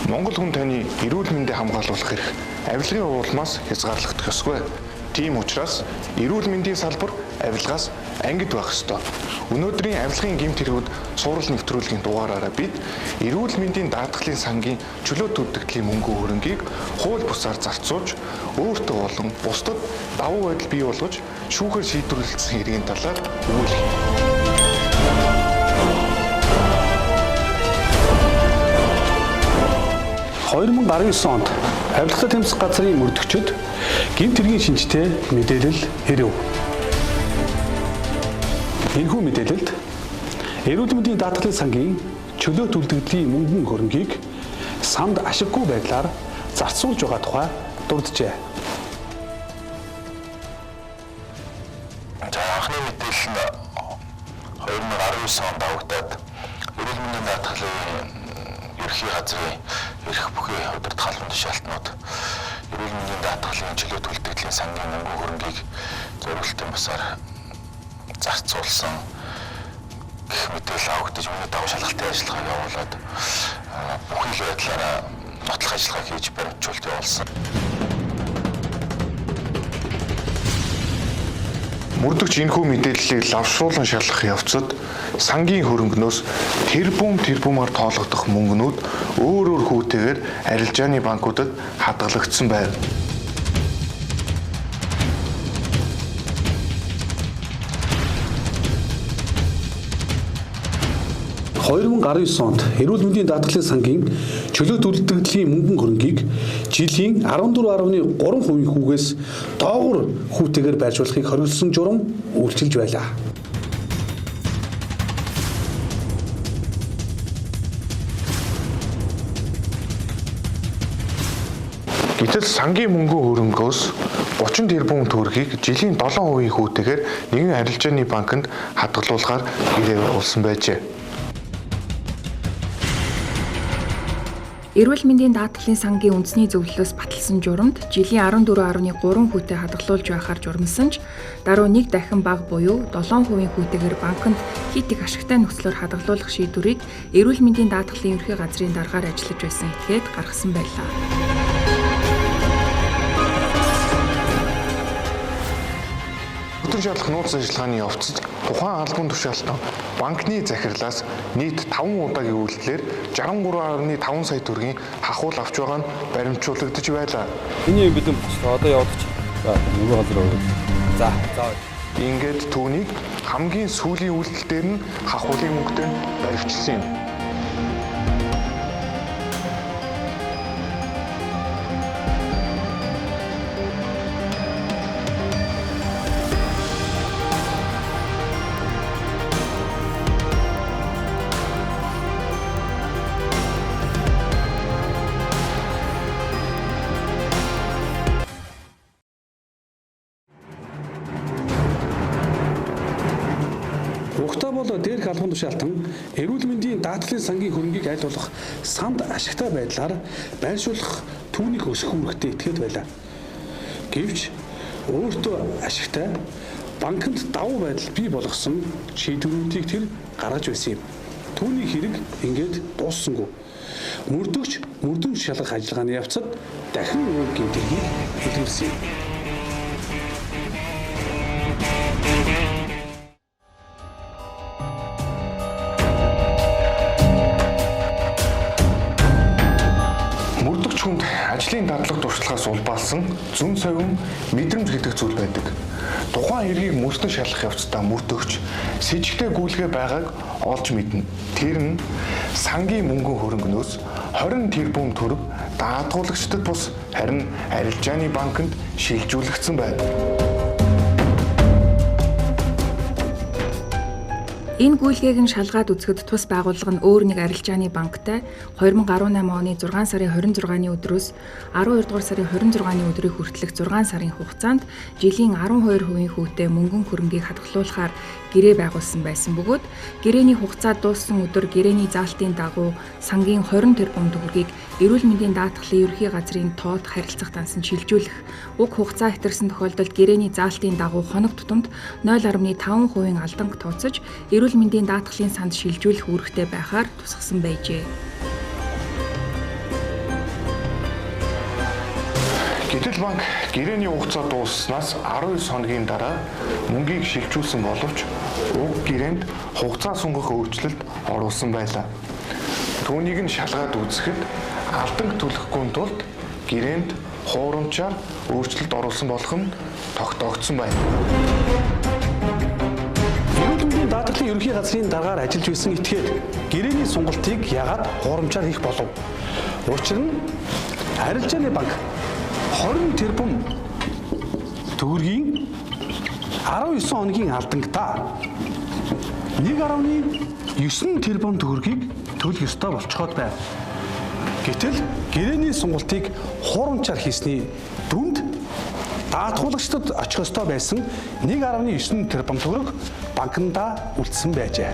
Монгол хүн таны эрүүл мэндийг хамгаалуулах эрх авилгын уулмаас хязгаарлагдах ёсгүй. Тийм учраас эрүүл мэндийн салбар авилгаас ангид байх ёстой. Өнөөдрийн авилгын гэмт хэргүүд цуврал нэвтрүүлгийн дугаараараа бид эрүүл мэндийн даатгалын сангийн чөлөөт үлдэгдлийн мөнгө хөрөнгийг хууль бусаар зарцуулж өөртөө болон бусдад давуу байдал бий болгож шүүхээр шийдвэрлэсэн хэргийн талаар өгүүлэх. 2019 онд авилгатай тэмцэх газрын мөрдөгчид гэмт хэргийн шинжтэй мэдээлэл ирэв. Энэхүү мэдээлэлд эрүүл мэндийн даатгалын сангийн чөлөөт үлдэгдлийн мөнгөн хөрөнгийг самд ашиггүй байдлаар зарцуулж байгаа тухай дурджээ. Анхны мэдээлэл нь 2019 онд авагдаад эрүүл мэндийн даатгалын ерхий газрын эрх бүхий удирдах албан тушаалтнууд эрүүл мэндийн даатгалын чөлөөт үлдэгдлийн сангийн мөнгөн хөрөнгийг зориултын бусаар зарцуулсан гэх мэдээлэл авагдаж миний давуу шалгалтын ажиллагаа явуулаад бүхий л байдлаараа нотлох ажиллагаа хийж баримтжуулалт явуулсан. Мөрдөгч энэхүү мэдээллийг лавшруулан шалгах явцад сангийн хөрөнгнөөс тэрбумаар тоологдох мөнгнүүд өөр хүүтэйгээр арилжааны банкудад хадгалагдсан байна. онд эрүүл мэндийн даатгалын сангийн чөлөөт үлдэгдлийн мөнгөн хөрөнгийг жилийн 14.3% хүүгээс доогуур хүүтэйгээр байршуулахыг хориглосон журам үйлчилж байлаа. Гэтэл сангийн мөнгөн хөрөнгөөс 30 тэрбум төгрөгийг жилийн 7% хүүтэйгээр нэгэн арилжааны банкнд хадгалуулахаар гэрээ байгуулсан байжээ. Эрүүл мэндийн даатгалын сангийн үндэсний зөвлөлөөс баталсан журамд жилийн 14.3 хүүтэй хадгалуулж байхаар журмалсан ч даруй нэг дахин бага буюу 7% хүүтэйгээр банкнд хит их ашигтай нөхцлөөр хадгалуулах шийдвэрийг эрүүл мэндийн даатгалын ерхий газрын даргаар ажиллаж байсан этгээд гаргасан байлаа. Өдөр шалгах нууц ажиллагааны явцад тухайн албан тушаалтан банкны захирлаас нийт 5 удаагийн үйлдэлээр 63.5 сая төгрөгийн хахуул авч байгаа нь баримтжуулагдаж байлаа. Миний бэлэн бослоо одоо явууч. За нөгөө газар өөр. За. Ингээд түүнийг хамгийн сүүлийн үйлдэл дээр нь хахуулын мөнгөтэй баривчилсан юм. Угтаа бол дээрх албан тушаалтан эрүүл мэндийн даатгалын сангийн хөрөнгийг аль болох самд ашигтай байдлаар байршуулах түүнийг өсгөх үүрэгтэй итгээд байлаа. Гэвч өөртөө ашигтай банкнд давуу байдал бий болгосон шийдвэрүүдийг тэр гаргаж байсан юм. Түүний хэрэг ингээд дууссангүй. Мөрдөгч шалгах ажиллагааны явцад дахин өөр гэмт хэргийг илэрсэн юм. Хүнд ажлын дадлага туршлагаас улбаалсан зүн совин мэдрэмж гэдэг зүйл байдаг. Тухайн хэргийг мөрдөн шалгах явцдаа мөрдөгч сэжигтэй гүйлгээ байгааг олж мэднэ. Тэр нь сангийн мөнгөн хөрөнгнөөс 20 тэрбум төгрөг даатгуулагчдад бус харин арилжааны банкнд шилжүүлэгдсэн байна. Энэ гүйлгээг нь шалгаад үзэхэд тус байгууллага нь өөр нэг арилжааны банктай 2018 оны 6 сарын 26-ны өдрөөс 12 дугаар сарын 26-ны өдрийг хүртэлх 6 сарын хугацаанд жилийн 12% хүүтэй мөнгөн хөрөнгийг хадгалуулахаар гэрээ байгуулсан байсан бөгөөд гэрээний хугацаа дууссан өдөр гэрээний заалтын дагуу сангийн 20 тэрбум төгрөгийг эрүүл мэндийн даатгалын ерхий газрын тоот харилцах дансанд шилжүүлэх уг хугацаа хэтэрсэн тохиолдолд гэрээний заалтын дагуу хоног тутамд 0.5% алданг тооцож эрүүл мэндийн даатгалын санд шилжүүлэх үүрэгтэй байхаар тусгасан байжээ. Гэтэл банк гэрээний хугацаа дуусснаас 19 хоногийн дараа мөнгийг шилжүүлсэн боловч уг гэрээнд хугацаа сунгах өөрчлөлт оруулсан байлаа. Түүнийг нь шалгаад үзэхэд алданг төлөхгүй тулд гэрээнд хуурамчаар өөрчлөлт оруулсан болох нь тогтоогдсон байна. Эрүүл мэндийн даатгалын ерөнхий газрын даргаар ажиллаж байсан этгээд гэрээний сунгалтыг яагаад хуурамчаар хийх болов? Учир нь арилжааны банк 20 тэрбум төгрөгийн 19 хоногийн алдангата 1.9 тэрбум төгрөгийг төлөх ёстой болцоход байв. Гэтэл гэрээний сунгалтыг хуурамчаар хийсний дүнд даатгуулагчдад очих ёстой байсан 1.9 тэрбум төгрөг банкнда үлдсэн байжээ.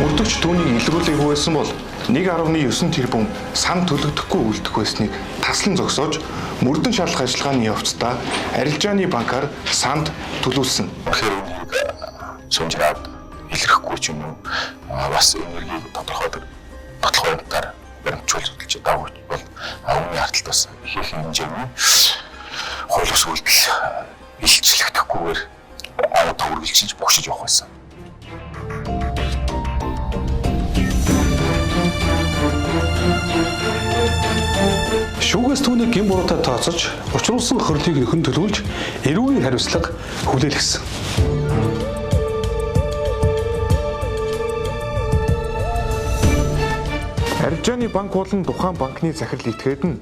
Мөрдөгч түүнийг илрүүлэх байсан бол 1.9 тэрбум сан төлөгдөхгүй үлдэх байсныг таслан зогсоож мөрдөн шалах ажиллагааны явцдаа арилжааны банкар санд төлүүлсэн. Тэгэхээр сүнжраад илэрхгүй ч юм уу бас энергийг тодорхойлолтоор баримтжуулж давж бол өмнө харталт бас их хэмжээний хууль ус үйлдэл илчлэгдэхгүйгээр төвөргөлжиж богшиж явах байсан. Шүүгээс түүнийг гин буруутай тооцож, учруулсан хөрлийг нөхөн төлөвлөж, эрүүгийн хариуцлага хүлээлгэсэн. Арилжааны банк болон тухайн банкны захирал этгээд нь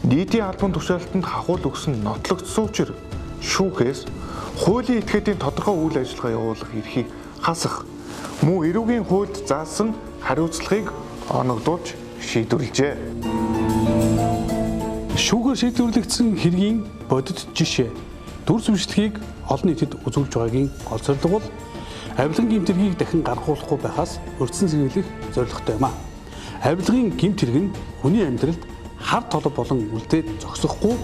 нийтийн албан тушаалтанд хахуул өгсөн нотлогдсон учраас шүүхээс хуулийн этгээдийн тодорхой үйл ажиллагаа явуулах эрхийг хасах, мөн эрүүгийн хуульд заасан хариуцлагыг оногдуулж шийдвэрлэжээ. Шүүгээр шийдвэрлэгдсэн хэргийн бодит жишээ дүр зуршлыг олон нийтэд үзүүлж байгаагийн гол зорилго бол авилгын гэмт хэргийг дахин гаргуулахгүй байхаас урьдчилан сэргийлэх зорилготой юм а. Авилгын гэмт хэрэг нь хүний амьдралд хар толб болон үлдээд зогсохгүй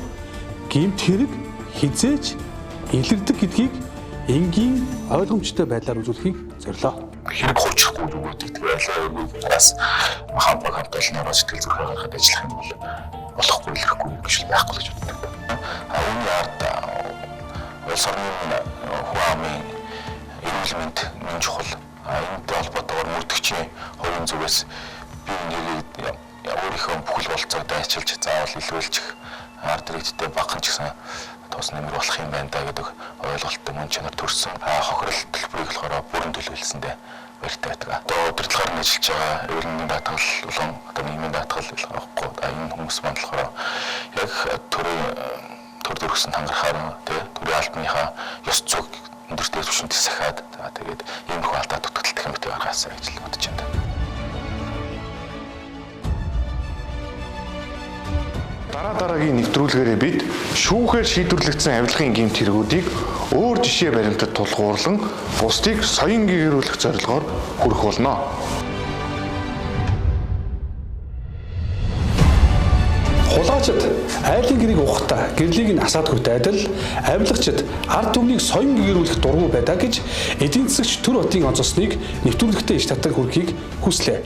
гэмт хэрэг хизээж илэрдэг гэдгийг энгийн ойлгомжтой байдлаар үзүүлэхийг зорилоо. Хэрэг хурцхгүй юу гэдэг айлаас хамтлан ороо сэтгэл зүрхээ гаргахад ажиллах юм бол болохгүй илэрхгүй гэж байхгүй гэж боддог. Үүний ард улс орны хуамын эрүүл мэнд нь чухал. Энэтэй холбоотойгоор мөрдөгчийн хувийн зүгээс би нэг өөрийнхөө бүхэл болцоогоо ачилж заавал илрүүлчих ард иргэдтэй багхан ч гэсэн тус нэмэр болох юм байна да гэдэг ойлголттой мөн чанар төрсөн. Хохирол төлбөрийг болохоор бүрэн төлөвлөсөндөө баяртай байдаг. Одоо удирдлагаар нь ажиллаж байгаа эрүүл мэндийн даатгал болон одоо нийгмийн даатгал болохгүй. Энэ хүмүүс маань болохоор яг төр төрсөн хангарахаар төрийн албаныхаа ёс зүйг өндөртэй түвшинд сахиад тэгээд ийм их алдаа дутагдaltaх юмтай гаргаасаа гэж бодож байна. Дараагийн нэвтрүүлгээрээ бид шүүхээр шийдвэрлэгдсэн авилгын гэмт хэрэгүүдийг өөр жишээ баримтад тулгуурлан бусдыг соён гэгэрүүлэх зорилгоор хүрэх болно. Хулгайчид айлын гэрийг ухахдаа гэрлийг нь асаадаггүй адил авилгачид ард түмнийг соён гэгэрүүлэх дургу байдаа гэж эдийн засагч Төр хотын онцлосныг нэвтрүүлэгтээ иш татан хүргэхийг хүслээ.